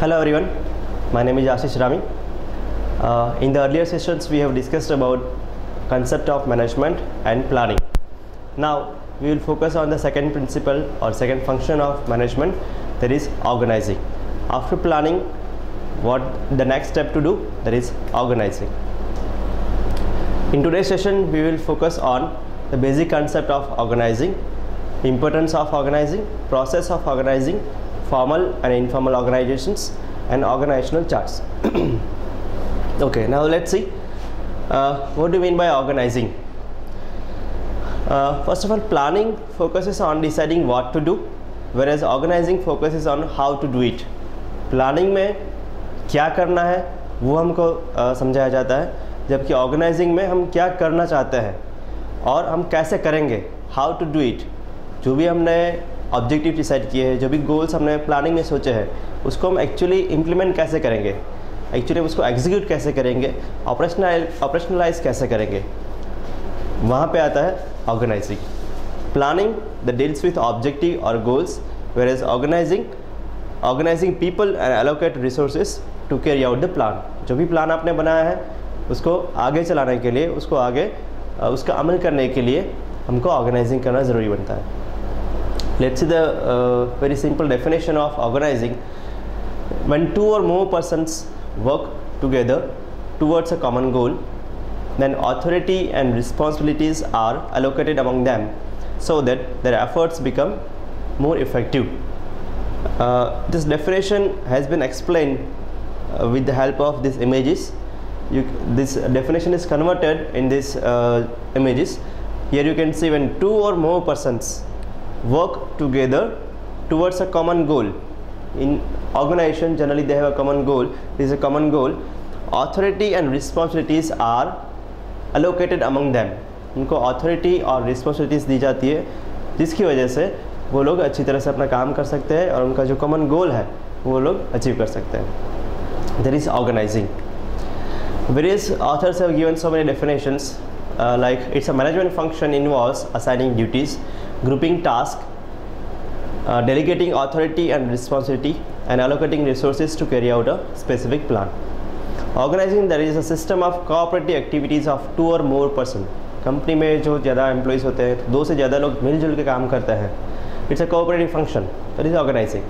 Hello everyone, my name is Ashish Rami. In the earlier sessions we have discussed about concept of management and planning. Now we will focus on the second principle or second function of management, that is organizing. After planning, what the next step to do, that is organizing. In today's session we will focus on the basic concept of organizing, importance of organizing, process of organizing, formal and informal organizations, and organizational charts. Okay, now let's see what do you mean by organizing. First of all, planning focuses on deciding what to do, whereas organizing focuses on how to do it. Planning में क्या करना है वो हमको समझाया जाता है, जबकि ऑर्गेनाइजिंग में हम क्या करना चाहते हैं और हम कैसे करेंगे, हाउ टू डू इट. जो भी हमने ऑब्जेक्टिव डिसाइड किए हैं, जो भी गोल्स हमने प्लानिंग में सोचे हैं, उसको हम एक्चुअली इम्प्लीमेंट कैसे करेंगे, एक्चुअली उसको एग्जीक्यूट कैसे करेंगे, ऑपरेशनलाइज कैसे करेंगे, वहाँ पे आता है organizing. Planning the deals with objective और goals, whereas organizing people and allocate resources to carry out the plan. जो भी प्लान आपने बनाया है उसको आगे चलाने के लिए, उसको आगे उसका अमल करने के लिए हमको ऑर्गेनाइजिंग करना ज़रूरी बनता है. Let's see the very simple definition of organizing. When two or more persons work together towards a common goal, then authority and responsibilities are allocated among them so that their efforts become more effective. This definition has been explained with the help of these images. This definition is converted in these images. Here you can see when two or more persons work together towards a common goal. In organization generally they have a common goal. This is a common goal. Authority and responsibilities are allocated among them. उनको authority और responsibilities दी जाती है, जिसकी वजह से वो लोग अच्छी तरह से अपना काम कर सकते हैं और उनका जो common goal है वो लोग अचीव कर सकते हैं. There is organizing. Various authors have given so many definitions. Like it's a management function, involves assigning duties, grouping tasks, delegating authority and responsibility, and allocating resources to carry out a specific plan. Organizing, there is a system of cooperative activities of two or more person. Company में जो ज़्यादा employees होते हैं, दो से ज़्यादा लोग मिलजुल के काम करते हैं, it's a cooperative function, that is organizing.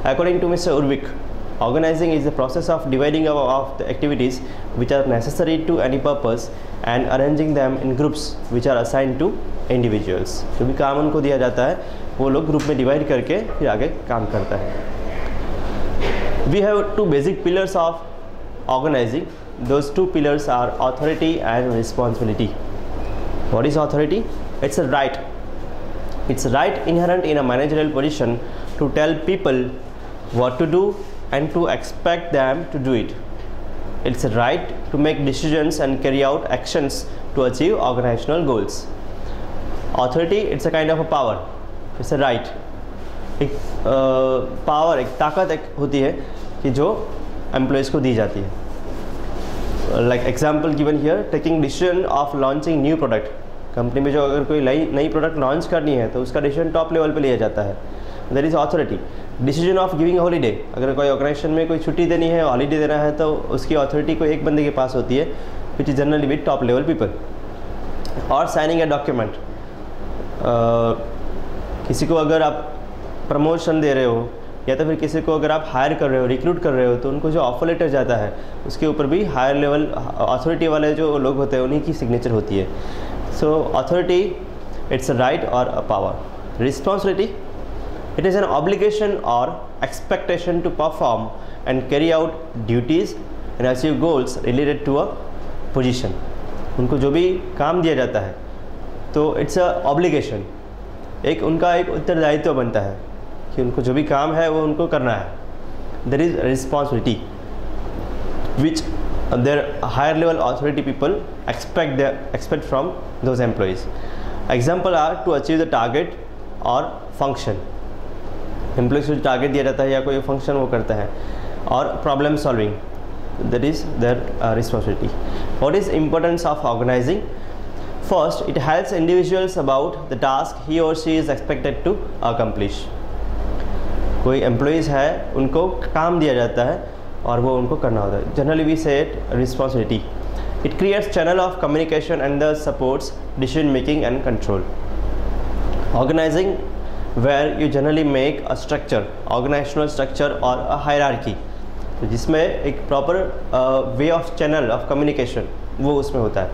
According to Mr. Urvik, organizing is the process of dividing of the activities which are necessary to any purpose and arranging them in groups which are assigned to individuals. जो भी काम उनको दिया जाता है वो लोग group में डिवाइड करके फिर आगे काम करता है. We have two basic pillars of organizing. Those two pillars are authority and responsibility. What is authority? It's a right. It's a right inherent in a managerial position to tell people what to do and to expect them to do it. It's a right to make decisions and carry out actions to achieve organizational goals. Authority, it's a kind of a power. It's a right. एक power, एक ताकत एक होती है कि जो employees को दी जाती है. Like example given here, taking decision of launching new product. Company में जो अगर कोई नई प्रोडक्ट लॉन्च करनी है तो उसका डिसीजन टॉप लेवल पे लिया जाता है. There is authority. Decision of giving holiday, अगर कोई ऑर्गेनाइजेशन में कोई छुट्टी देनी है, हॉलीडे देना है, तो उसकी अथॉरिटी कोई एक बंदे के पास होती है, which is generally with top level people. और साइनिंग ए डॉक्यूमेंट, किसी को अगर आप प्रमोशन दे रहे हो या तो फिर किसी को अगर आप हायर कर रहे हो, रिक्रूट कर रहे हो, तो उनको जो ऑफर लेटर जाता है उसके ऊपर भी हायर लेवल अथॉरिटी वाले जो लोग होते हैं उन्हीं की सिग्नेचर होती है. So authority, it's a right और a power. Responsibility, it is an obligation or expectation to perform and carry out duties and achieve goals related to a position. उनको जो भी काम दिया जाता है तो it's a obligation, एक उनका एक उत्तरदायित्व बनता है कि उनको जो भी काम है वो उनको करना है. There is responsibility which their higher level authority people expect from those employees. Example are to achieve the target or function. Employees को टारगेट दिया जाता है या कोई फंक्शन वो करता है. और problem solving, that is their responsibility. What is importance of organising? First, it helps individuals about the task he और she is expected to accomplish. कोई एम्प्लॉइज़ है उनको काम दिया जाता है और वो उनको करना होता है. Generally we say it responsibility. It creates channel of communication and the supports decision making and control. Organising where you generally make a structure, organizational structure or a hierarchy, तो जिसमें एक proper way of channel of communication वो उसमें होता है.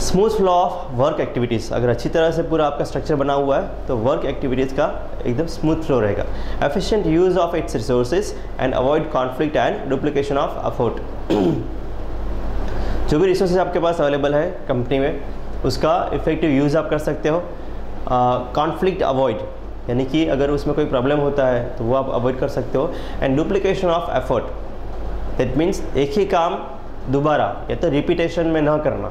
Smooth flow of work activities. अगर अच्छी तरह से पूरा आपका स्ट्रक्चर बना हुआ है तो वर्क एक्टिविटीज़ का एकदम स्मूथ फ्लो रहेगा. Efficient use of its resources and avoid conflict and duplication of effort. जो भी रिसोर्सेज आपके पास अवेलेबल है कंपनी में उसका इफेक्टिव यूज़ आप कर सकते हो. कॉन्फ्लिक्ट अवॉइड, यानी कि अगर उसमें कोई प्रॉब्लम होता है तो वो आप अवॉइड कर सकते हो. And duplication of effort, that means एक ही काम दोबारा या तो रिपीटेशन में ना करना,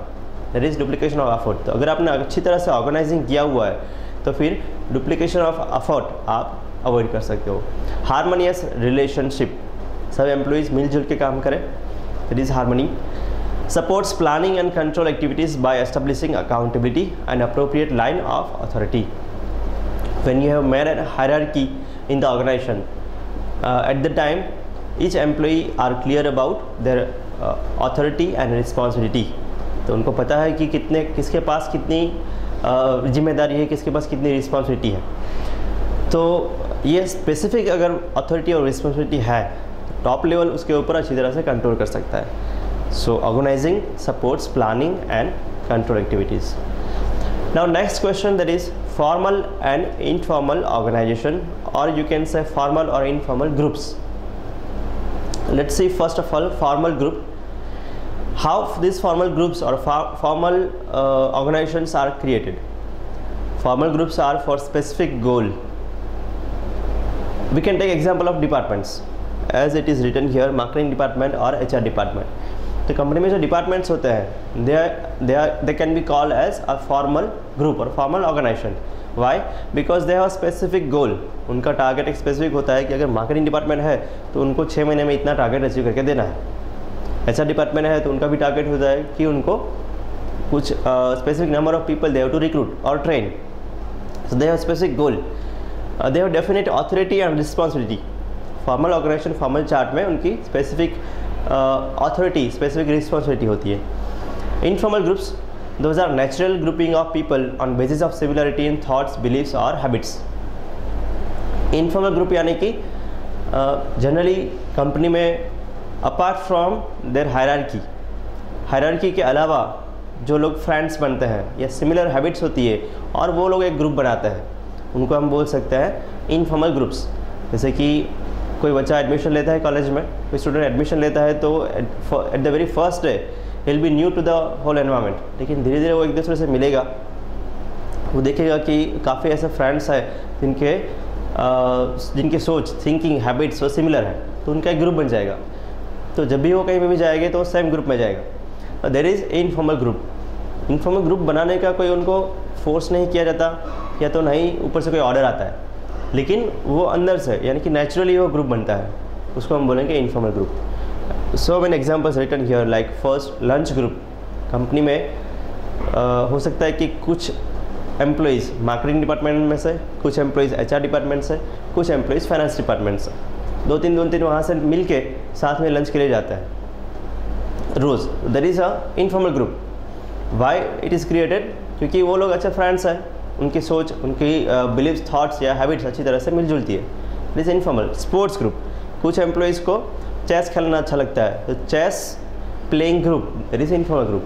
that is duplication of effort. तो अगर आपने अच्छी तरह से ऑर्गेनाइजिंग किया हुआ है तो फिर डुप्लीकेशन ऑफ एफर्ट आप अवॉइड कर सकते हो. हारमोनियस रिलेशनशिप, सब एम्प्लॉइज़ मिलजुल के काम करें, that is harmony. Supports planning and control activities by establishing accountability and appropriate line of authority. When you have made a hierarchy in the organization, at the time each employee are clear about their authority and responsibility. तो उनको पता है कि किसके पास कितनी जिम्मेदारी है, किसके पास कितनी रिस्पॉन्सिबिलिटी है. तो ये स्पेसिफिक अगर अथॉरिटी और रिस्पॉन्सिबिलिटी है टॉप लेवल उसके ऊपर अच्छी तरह से कंट्रोल कर सकता है. So organizing supports planning and control activities. Now next question, that is formal and informal organization, or you can say formal or informal groups. Let's see first of all formal group. How these formal groups or formal organizations are created. Formal groups are for specific goal. We can take example of departments as it is written here, marketing department or HR department. तो company में जो departments होते हैं they can be called as a formal group और formal organization. Why? Because they have specific goal. उनका target एक specific होता है कि अगर मार्केटिंग डिपार्टमेंट है तो उनको 6 महीने में इतना टारगेट अचीव करके देना है. एचआर डिपार्टमेंट है तो उनका भी टारगेट होता है कि उनको कुछ specific number of people they have to recruit और train. So they have specific goal. They have definite authority and responsibility. Formal organization formal chart में उनकी स्पेसिफिक अथॉरिटी स्पेसिफिक रिस्पॉन्सिबिलिटी होती है. Informal groups, those are natural grouping of people on basis of similarity in thoughts, believes और habits. Informal group यानी कि generally company में apart from their hierarchy के अलावा जो लोग फ्रेंड्स बनते हैं या सिमिलर हैबिट्स होती है और वो लोग एक ग्रुप बनाते हैं, उनको हम बोल सकते हैं इनफॉर्मल ग्रुप्स. जैसे कि कोई बच्चा एडमिशन लेता है कॉलेज में, कोई स्टूडेंट एडमिशन लेता है तो at the very first day ही will be new to the whole environment. लेकिन धीरे धीरे वो एक दूसरे से मिलेगा, वो देखेगा कि काफ़ी ऐसे फ्रेंड्स हैं जिनके सोच, थिंकिंग, हैबिट्स वो सिमिलर है, तो उनका एक ग्रुप बन जाएगा. तो जब भी वो कहीं पे भी जाएंगे तो सेम ग्रुप में जाएगा. There is informal group. Informal group बनाने का कोई उनको फोर्स नहीं किया जाता या तो नहीं ऊपर से कोई ऑर्डर आता है, लेकिन वो अंदर से यानी कि नेचुरली वो ग्रुप बनता है, उसको हम बोलेंगे informal group. So many examples written here, like first lunch group. Company में हो सकता है कि कुछ एम्प्लॉइज़ मार्केटिंग डिपार्टमेंट में से, कुछ एम्प्लॉइज़ एचआर डिपार्टमेंट से, कुछ एम्प्लॉइज़ फाइनेंस डिपार्टमेंट से, दो तीन वहाँ से मिल के साथ में लंच के लिए जाता है रोज़. That is a informal group. Why it is created? क्योंकि वो लोग अच्छे फ्रेंड्स हैं, उनकी सोच, उनकी बिलीव्स, थॉट्स या हैबिट्स अच्छी तरह से मिलजुलती है. It is informal. Sports group, कुछ एम्प्लॉइज़ को चेस खेलना अच्छा लगता है तो chess playing group, that is informal group.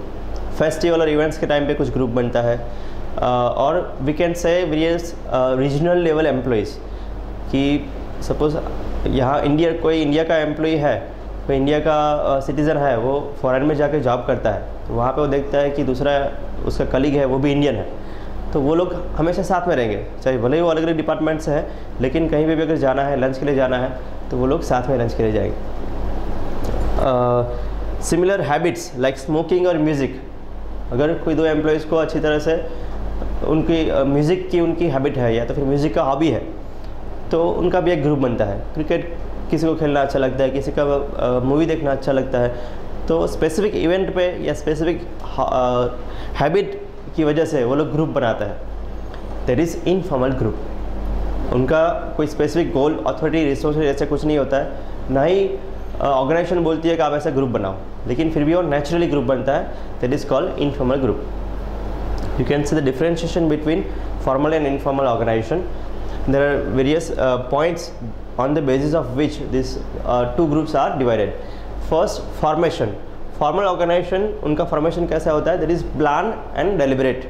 Festival और इवेंट्स के टाइम पे कुछ ग्रुप बनता है. और we can say various regional level employees कि सपोज यहाँ कोई इंडिया का एम्प्लॉई है, कोई इंडिया का सिटीज़न है, वो फॉरेन में जाकर जॉब करता है, तो वहाँ पे वो देखता है कि दूसरा उसका कलीग है वो भी इंडियन है, तो वो लोग हमेशा साथ में रहेंगे, चाहे भले ही वो अलग अलग डिपार्टमेंट से है, लेकिन कहीं भी अगर जाना है, लंच के लिए जाना है, तो वो लोग साथ में लंच के लिए जाएंगे. सिमिलर हैबिट्स लाइक स्मोकिंग और म्यूज़िक. अगर कोई दो एम्प्लॉयज़ को अच्छी तरह से उनकी म्यूज़िक की उनकी हैबिट है या तो फिर म्यूज़िक का हॉबी है, तो उनका भी एक ग्रुप बनता है. क्रिकेट किसी को खेलना अच्छा लगता है, किसी का मूवी देखना अच्छा लगता है, तो स्पेसिफिक इवेंट पे या स्पेसिफिक हैबिट की वजह से वो लोग ग्रुप बनाता है. That is informal group. उनका कोई स्पेसिफिक गोल, अथॉरिटी, रिसोर्सेज ऐसे कुछ नहीं होता है, ना ही ऑर्गेनाइजेशन बोलती है कि आप ऐसा ग्रुप बनाओ, लेकिन फिर भी वो नेचुरली ग्रुप बनता है, that is called informal group. You can see the differentiation between formal and informal organization. There are various points on the basis of which these two groups are divided. First, formation. Formal organization, उनका formation कैसा होता है? That is planned and deliberate.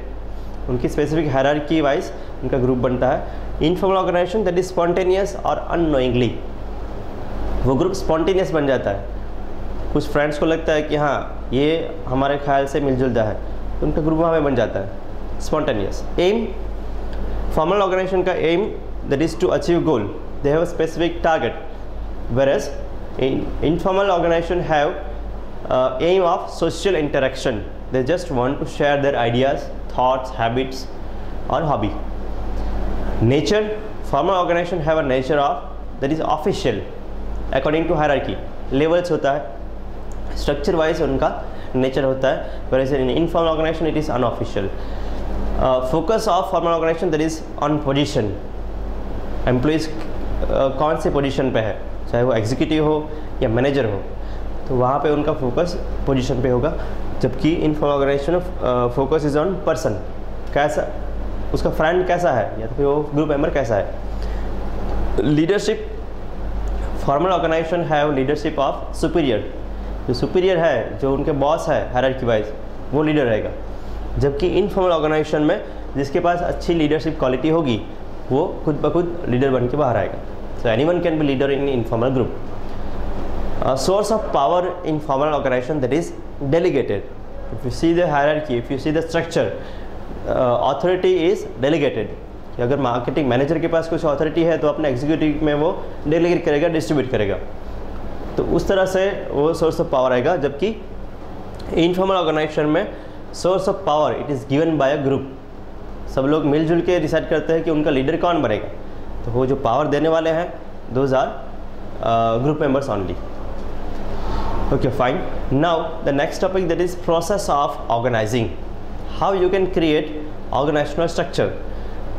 उनकी specific hierarchy wise उनका group बनता है. Informal organization, that is spontaneous और unknowingly. वो group spontaneous बन जाता है. कुछ friends को लगता है कि हाँ ये हमारे ख्याल से मिलजुलता है, तो उनका ग्रुप वहाँ पे बन जाता है. स्पॉन्टेनियस. एम, फॉर्मल ऑर्गेनाइजेशन का aim that is to achieve goal, they have a specific target, whereas informal organization have aim of social interaction, they just want to share their ideas, thoughts, habits और hobby. Nature, formal organisation have a nature of that is official according to hierarchy, levels होता है, structure wise उनका nature होता है, whereas in informal organization it is unofficial. Focus of formal organization that is on position. Employees कौन से position पे है, चाहे वो एग्जीक्यूटिव हो या मैनेजर हो, तो वहाँ पे उनका फोकस पोजीशन पे होगा. जबकि informal organisation focus is on person, कैसा उसका फ्रेंड कैसा है या तो फिर वो ग्रुप मेंबर कैसा है. Leadership, formal organisation have leadership of superior, जो सुपीरियर है, जो उनके बॉस है हायरार्की वाइज, वो लीडर रहेगा. जबकि इनफॉर्मल ऑर्गेनाइजेशन में जिसके पास अच्छी लीडरशिप क्वालिटी होगी वो खुद ब खुद लीडर बन के बाहर आएगा. So anyone can be leader in informal group. Source of power in formal organisation that is delegated. If you see the hierarchy, if you see the structure, authority is delegated. कि अगर marketing manager के पास कुछ authority है तो अपने executive में वो delegate करेगा, डिस्ट्रीब्यूट करेगा, तो उस तरह से वो सोर्स ऑफ पावर आएगा. जबकि इनफॉर्मल ऑर्गेनाइजेशन में source of power it is given by a group. सब लोग मिलजुल के डिसाइड करते हैं कि उनका लीडर कौन बनेगा, तो वो जो पावर देने वाले हैं those are group members only. Okay, fine. Now the next topic that is process of organising. How you can create organisational structure.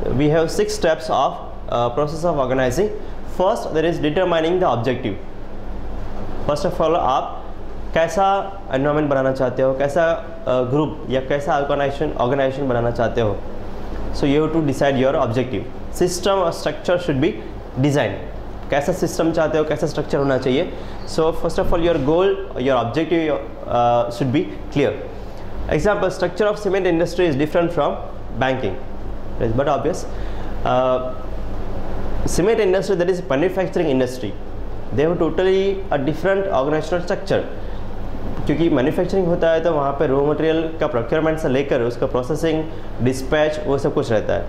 We have 6 steps of process of organising. First that is determining the objective. First of all आप कैसा environment बनाना चाहते हो, कैसा group या कैसा organisation बनाना चाहते हो. So you have to decide your objective. System और स्ट्रक्चर शुड बी डिज़ाइन. कैसा सिस्टम चाहते हो, कैसा स्ट्रक्चर होना चाहिए. So first of all your goal, your objective should be clear. Example, structure of cement industry is different from banking, but obvious. Cement industry that is manufacturing industry, they have totally a different organisational structure. क्योंकि manufacturing होता है तो वहाँ पे raw material का procurement से लेकर उसका प्रोसेसिंग, डिस्पैच, वो सब कुछ रहता है.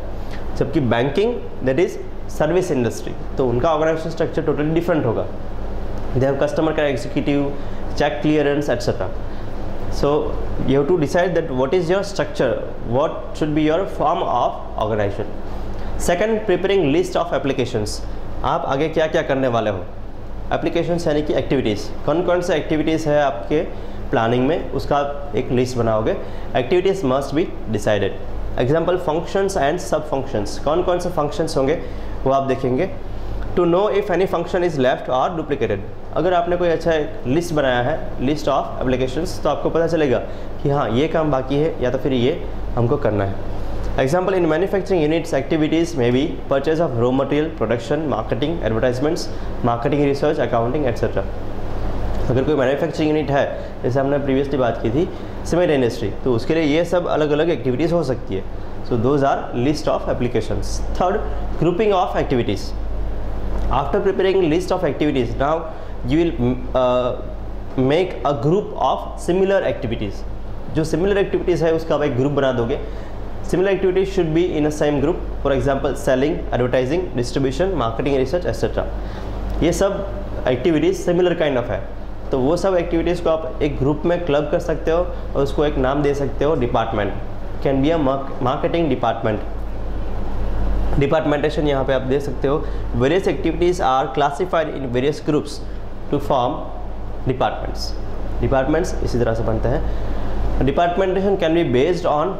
जबकि banking that is service industry, तो उनका ऑर्गेनाइजेशन स्ट्रक्चर टोटली डिफरेंट होगा. They have customer care executive, cheque clearance etcetera. So you have to decide that what is your structure, what should be your form of organisation. Second, preparing list of applications. आप आगे क्या क्या करने वाले हो. Applications यानी कि activities, कौन कौन से एक्टिविटीज़ है आपके प्लानिंग में, उसका आप एक लिस्ट बनाओगे. Activities must be decided. Example, functions and sub functions. कौन कौन से फंक्शंस होंगे वो आप देखेंगे. To know if any function is left और डुप्लीकेटेड. अगर आपने कोई अच्छा एक लिस्ट बनाया है, लिस्ट ऑफ एप्लीकेशंस, तो आपको पता चलेगा कि हाँ ये काम बाकी है या तो फिर ये हमको करना है. Example, in manufacturing units, activities may be purchase of raw material, production, marketing, advertisements, marketing research, accounting, etc. अगर कोई मैन्युफैक्चरिंग यूनिट है, जैसे हमने प्रीवियसली बात की थी सीमेंट इंडस्ट्री, तो उसके लिए ये सब अलग अलग एक्टिविटीज़ हो सकती है. So those are list of applications. Third, grouping of activities. After preparing list of activities, now you will make a group of similar activities. जो सिमिलर एक्टिविटीज़ है उसका आप एक ग्रुप बना दोगे. Similar activities should be in a same group. For example, selling, advertising, distribution, marketing, research, etc. ये सब activities similar kind of है, तो वो सब एक्टिविटीज़ को आप एक ग्रुप में क्लब कर सकते हो और उसको एक नाम दे सकते हो, department. Can be a marketing department. Departmentation यहाँ पे आप दे सकते हो. Various activities are classified in various groups to form departments. Departments इसी तरह से बनते हैं. Departmentation can be based on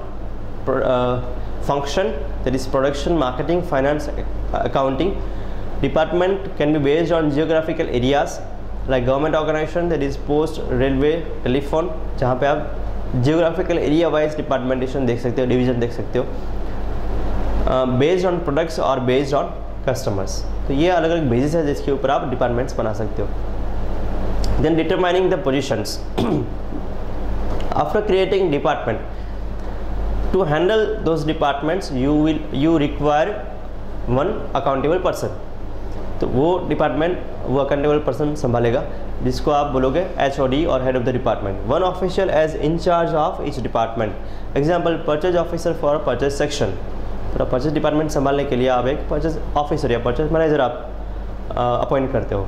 function, that is production, marketing, finance, accounting. Department can be based on geographical areas like government organization, that is post, railway, telephone, जहाँ पे आप geographical area wise departmentation देख सकते हो, division देख सकते हो. Based on products or based on customers. तो ये अलग अलग बेसिस है जिसके ऊपर आप डिपार्टमेंट्स बना सकते हो. Then determining the positions. After creating department, to handle those departments you require one accountable person. तो वो डिपार्टमेंट वो अकाउंटेबल पर्सन संभालेगा जिसको आप बोलोगे HOD और head of the department. One official as incharge of each department. Example purchase officer for purchase section. तो purchase department संभालने के लिए आप एक परचेज ऑफिसर या परचेज मैनेजर आप अपॉइंट करते हो.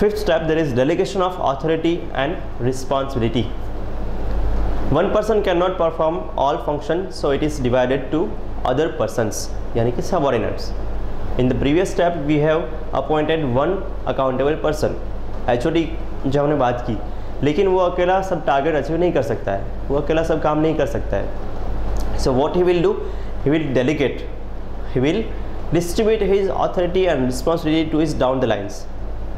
Fifth step, there is delegation of authority and responsibility. One person can not perform all function, so it is divided to other persons, यानी कि subordinates. In the previous step we have appointed one accountable person, HOD जो हमने बात की, लेकिन वो अकेला सब टारगेट अचीव नहीं कर सकता है, वो अकेला सब काम नहीं कर सकता है. So what he will do, he will delegate, he will distribute his authority and responsibility to his down the lines.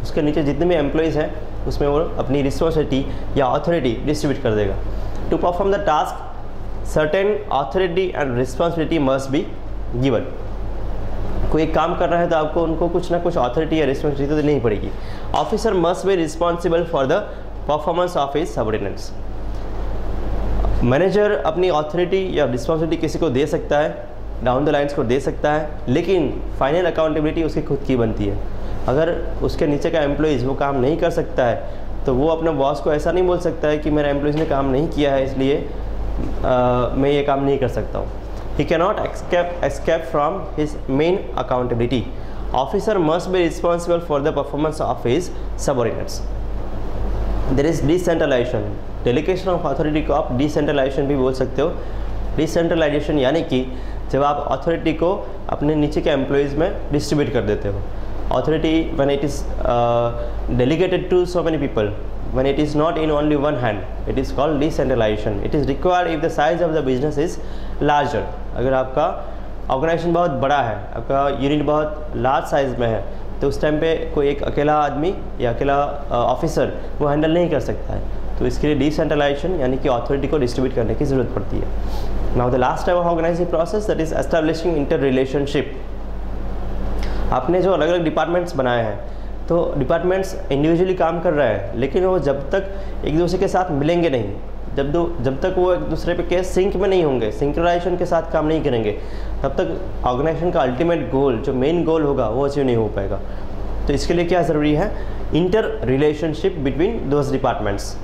उसके नीचे जितने भी एम्प्लॉयज़ हैं उसमें वो अपनी रिस्पॉन्सिबिलिटी या अथॉरिटी डिस्ट्रीब्यूट कर देगा. To perform the task, certain authority and responsibility must be given. कोई एक काम करना है तो आपको उनको कुछ ना कुछ अथॉरिटी या रिस्पॉन्सिबिलिटी तो देनी पड़ेगी. Officer must be responsible for the performance of his subordinates. Manager अपनी अथॉरिटी या रिस्पॉन्सिबिलिटी किसी को दे सकता है, डाउन द लाइन्स को दे सकता है, लेकिन फाइनल अकाउंटेबिलिटी उसकी खुद की बनती है. अगर उसके नीचे का एम्प्लॉइज़ वो काम नहीं कर सकता है तो वो अपने बॉस को ऐसा नहीं बोल सकता है कि मेरा एम्प्लॉइज़ ने काम नहीं किया है इसलिए मैं ये काम नहीं कर सकता हूँ. He cannot escape from his main accountability. Officer must be responsible for the performance of his subordinates. There is decentralization. Delegation of authority को आप decentralization भी बोल सकते हो. Decentralization यानी कि जब आप authority को अपने नीचे के employees में distribute कर देते हो. Authority when it is delegated to so many people, when it is not in only one hand, it is called decentralization. It is required if the size of the business is larger. अगर आपका organisation बहुत बड़ा है, आपका unit बहुत large size में है, तो उस टाइम पे कोई एक अकेला आदमी या अकेला ऑफिसर वो हैंडल नहीं कर सकता है. तो इसके लिए डिसेंट्रलाइजेशन यानी कि अथॉरिटी को डिस्ट्रीब्यूट करने की ज़रूरत पड़ती है. Now the last type of organising process, that is establishing inter relationship. आपने जो अलग अलग डिपार्टमेंट्स बनाए हैं, तो डिपार्टमेंट्स इंडिविजुअली काम कर रहे हैं, लेकिन वो जब तक एक दूसरे के साथ मिलेंगे नहीं, जब तक वो एक दूसरे पे के सिंक में नहीं होंगे, सिंक्रोनाइजेशन के साथ काम नहीं करेंगे, तब तक ऑर्गेनाइजेशन का अल्टीमेट गोल, जो मेन गोल होगा, वो अचीव नहीं हो पाएगा. तो इसके लिए क्या ज़रूरी है? Inter relationship between those departments.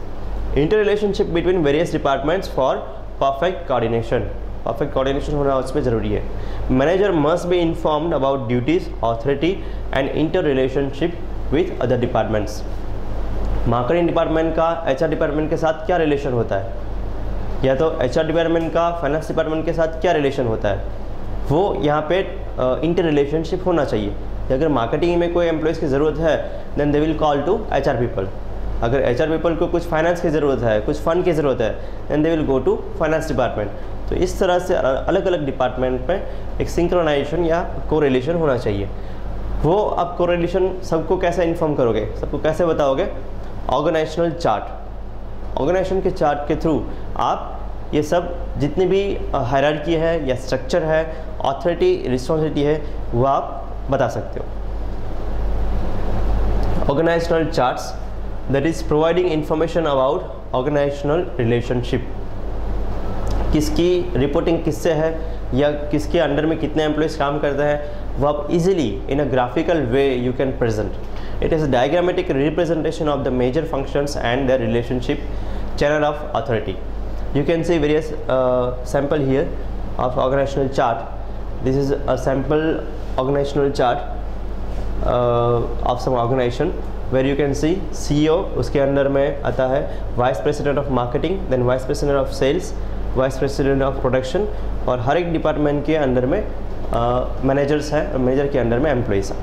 Inter relationship between various departments for perfect coordination. Perfect coordination होना उसमें ज़रूरी है. Manager must be informed about duties, authority and inter relationship with other departments. Marketing department का HR डिपार्टमेंट के साथ क्या relation होता है, या तो HR डिपार्टमेंट का फाइनेंस डिपार्टमेंट के साथ क्या रिलेशन होता है, वो यहाँ पे इंटर रिलेशनशिप होना चाहिए. अगर मार्केटिंग में कोई एम्प्लॉयज़ की ज़रूरत है, then they will call to HR people. अगर HR पीपल को कुछ फाइनेंस की ज़रूरत है, कुछ फ़ंड की ज़रूरत है, then they will go to finance department. तो इस तरह से अलग अलग डिपार्टमेंट में एक सिंक्रोनाइजेशन या कोरिलेशन होना चाहिए. वो आप कोरिलेशन सबको कैसे इन्फॉर्म करोगे, सबको कैसे बताओगे? Organisational chart. ऑर्गेनाइजेशन के चार्ट के थ्रू आप ये सब जितनी भी हायरार्की है या स्ट्रक्चर है, अथॉरिटी, रिस्पॉन्सिबिलिटी है, वो आप बता सकते हो. Organisational charts, that is providing information about organisational relationship. किसकी रिपोर्टिंग किससे है या किसके अंडर में कितने एम्प्लॉयज़ काम करते हैं, वो आप easily in a graphical way you can present. It is a diagrammatic representation of the major functions and their relationship channel of authority. You can see various sample here of organizational chart. This is a sample organizational chart of some organization where you can see CEO, उसके अंदर में आता है Vice President of Marketing, then Vice President of Sales, Vice President of Production, और हर एक department के अंदर में मैनेजर्स हैं, मैनेजर के अंदर में एम्प्लॉइज हैं.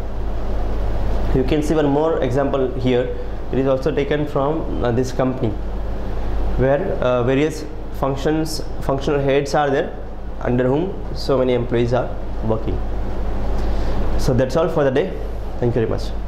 You can see one more example here. It is also taken from this company where various functional heads are there under whom so many employees are working. So that's all for the day. Thank you very much.